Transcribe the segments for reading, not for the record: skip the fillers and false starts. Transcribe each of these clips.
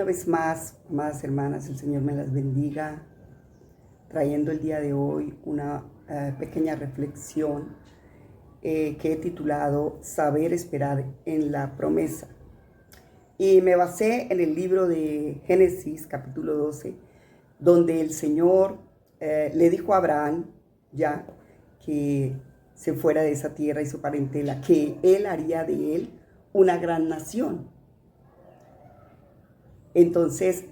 vez más, amadas hermanas, el Señor me las bendiga, trayendo el día de hoy una pequeña reflexión que he titulado Saber esperar en la promesa. Y me basé en el libro de Génesis, capítulo 12, donde el Señor le dijo a Abraham ya que se fuera de esa tierra y su parentela, que Él haría de él una gran nación. Entonces,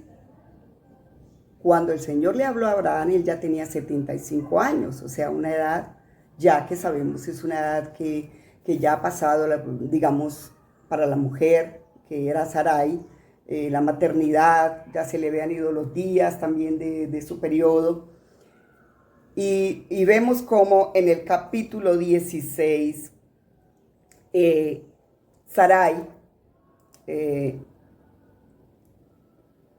cuando el Señor le habló a Abraham, él ya tenía 75 años, o sea, una edad ya que sabemos es una edad que ya ha pasado, digamos, para la mujer, que era Sarai, la maternidad, ya se le habían ido los días también de su periodo. Y vemos como en el capítulo 16, Sarai,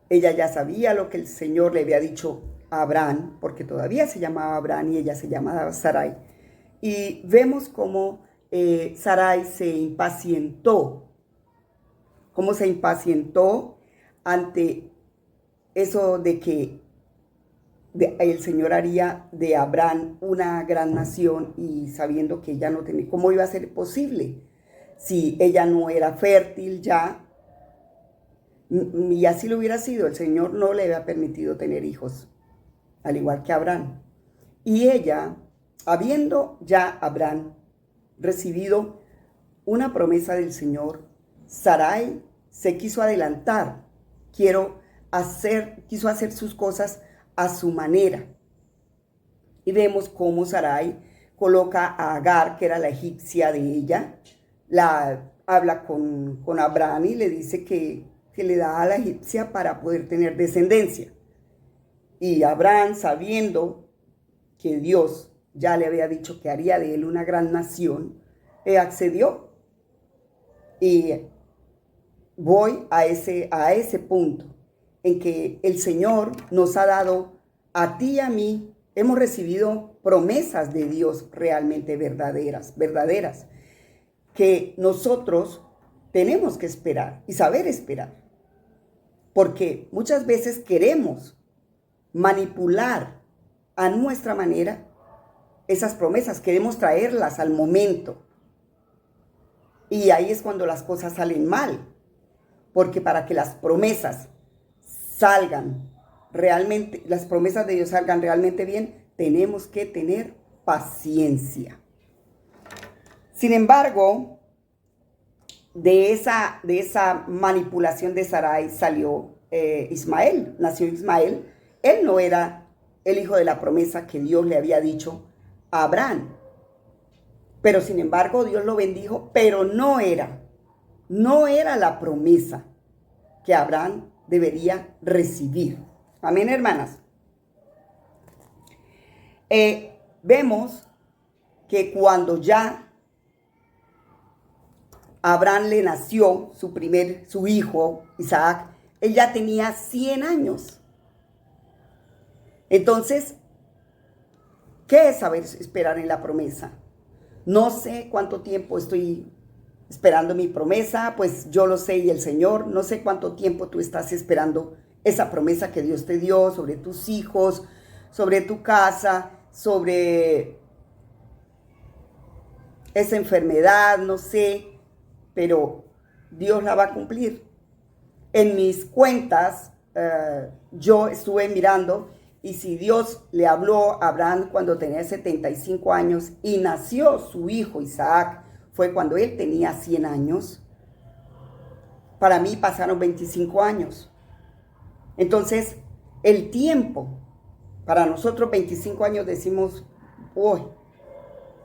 ella ya sabía lo que el Señor le había dicho a Abraham, porque todavía se llamaba Abraham y ella se llamaba Sarai. Y vemos cómo Sarai se impacientó, ante eso de que el Señor haría de Abraham una gran nación, y sabiendo que ella no tenía, ¿cómo iba a ser posible? Si ella no era fértil ya, y así lo hubiera sido, el Señor no le había permitido tener hijos, al igual que Abraham. Y ella, habiendo ya Abraham recibido una promesa del Señor, Sarai se quiso adelantar, quiso hacer sus cosas a su manera. Y vemos cómo Sarai coloca a Agar, que era la egipcia de ella, habla con Abraham y le dice que le da a la egipcia para poder tener descendencia. Y Abraham, sabiendo que Dios ya le había dicho que haría de él una gran nación, accedió. Y voy a ese punto en que el Señor nos ha dado a ti y a mí, hemos recibido promesas de Dios realmente verdaderas, que nosotros tenemos que esperar y saber esperar. Porque muchas veces queremos manipular a nuestra manera esas promesas, queremos traerlas al momento. Y ahí es cuando las cosas salen mal. Porque para que las promesas las promesas de Dios salgan realmente bien, tenemos que tener paciencia. Sin embargo, de esa manipulación de Sarai salió Ismael, nació Ismael. Él no era el hijo de la promesa que Dios le había dicho a Abraham. Pero sin embargo, Dios lo bendijo, pero no era la promesa que Abraham debería recibir. Amén, hermanas. Vemos que cuando ya Abraham le nació su hijo, Isaac, él ya tenía 100 años. Entonces, ¿qué es saber esperar en la promesa? No sé cuánto tiempo estoy esperando mi promesa, pues yo lo sé y el Señor. No sé cuánto tiempo tú estás esperando esa promesa que Dios te dio sobre tus hijos, sobre tu casa, sobre esa enfermedad, no sé, pero Dios la va a cumplir. En mis cuentas, yo estuve mirando, y si Dios le habló a Abraham cuando tenía 75 años y nació su hijo Isaac, fue cuando él tenía 100 años, para mí pasaron 25 años. Entonces, el tiempo, para nosotros 25 años decimos, uy,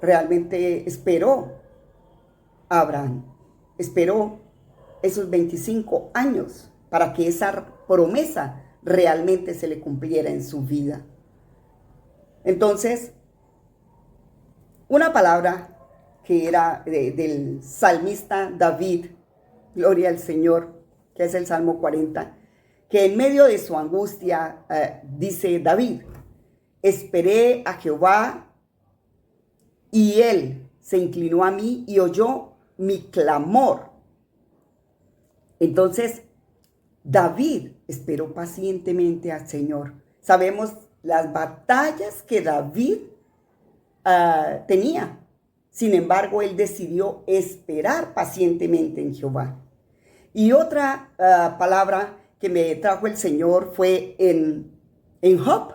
realmente esperó Abraham, esperó esos 25 años para que esa promesa realmente se le cumpliera en su vida. Entonces, una palabra que era del salmista David, gloria al Señor, que es el Salmo 40, que en medio de su angustia dice David: esperé a Jehová y él se inclinó a mí y oyó mi clamor. Entonces, David esperó pacientemente al Señor. Sabemos las batallas que David tenía. Sin embargo, él decidió esperar pacientemente en Jehová. Y otra palabra que me trajo el Señor fue en Job.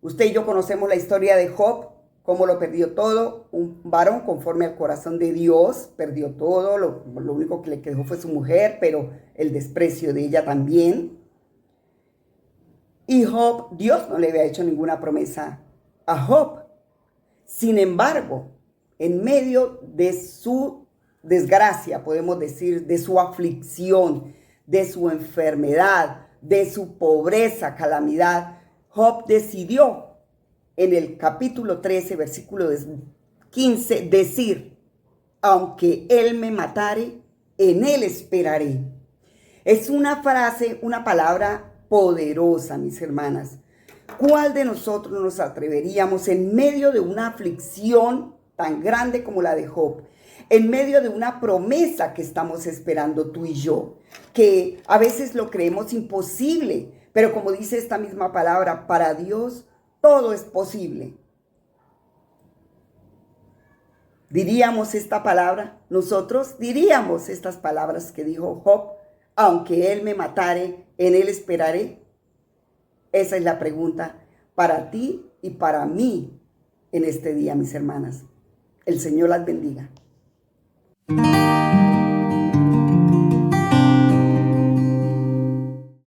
Usted y yo conocemos la historia de Job, cómo lo perdió todo. Un varón conforme al corazón de Dios, perdió todo. Lo único que le quedó fue su mujer, pero el desprecio de ella también. Y Job, Dios no le había hecho ninguna promesa a Job. Sin embargo, en medio de su desgracia, podemos decir, de su aflicción, de su enfermedad, de su pobreza, calamidad, Job decidió en el capítulo 13, versículo 15, decir, aunque él me matare, en él esperaré. Es una frase, una palabra poderosa, mis hermanas. ¿Cuál de nosotros nos atreveríamos en medio de una aflicción tan grande como la de Job, en medio de una promesa que estamos esperando tú y yo, que a veces lo creemos imposible, pero como dice esta misma palabra, para Dios todo es posible? ¿Diríamos esta palabra? Nosotros diríamos estas palabras que dijo Job, aunque él me matare, en él esperaré. Esa es la pregunta para ti y para mí en este día, mis hermanas. El Señor las bendiga.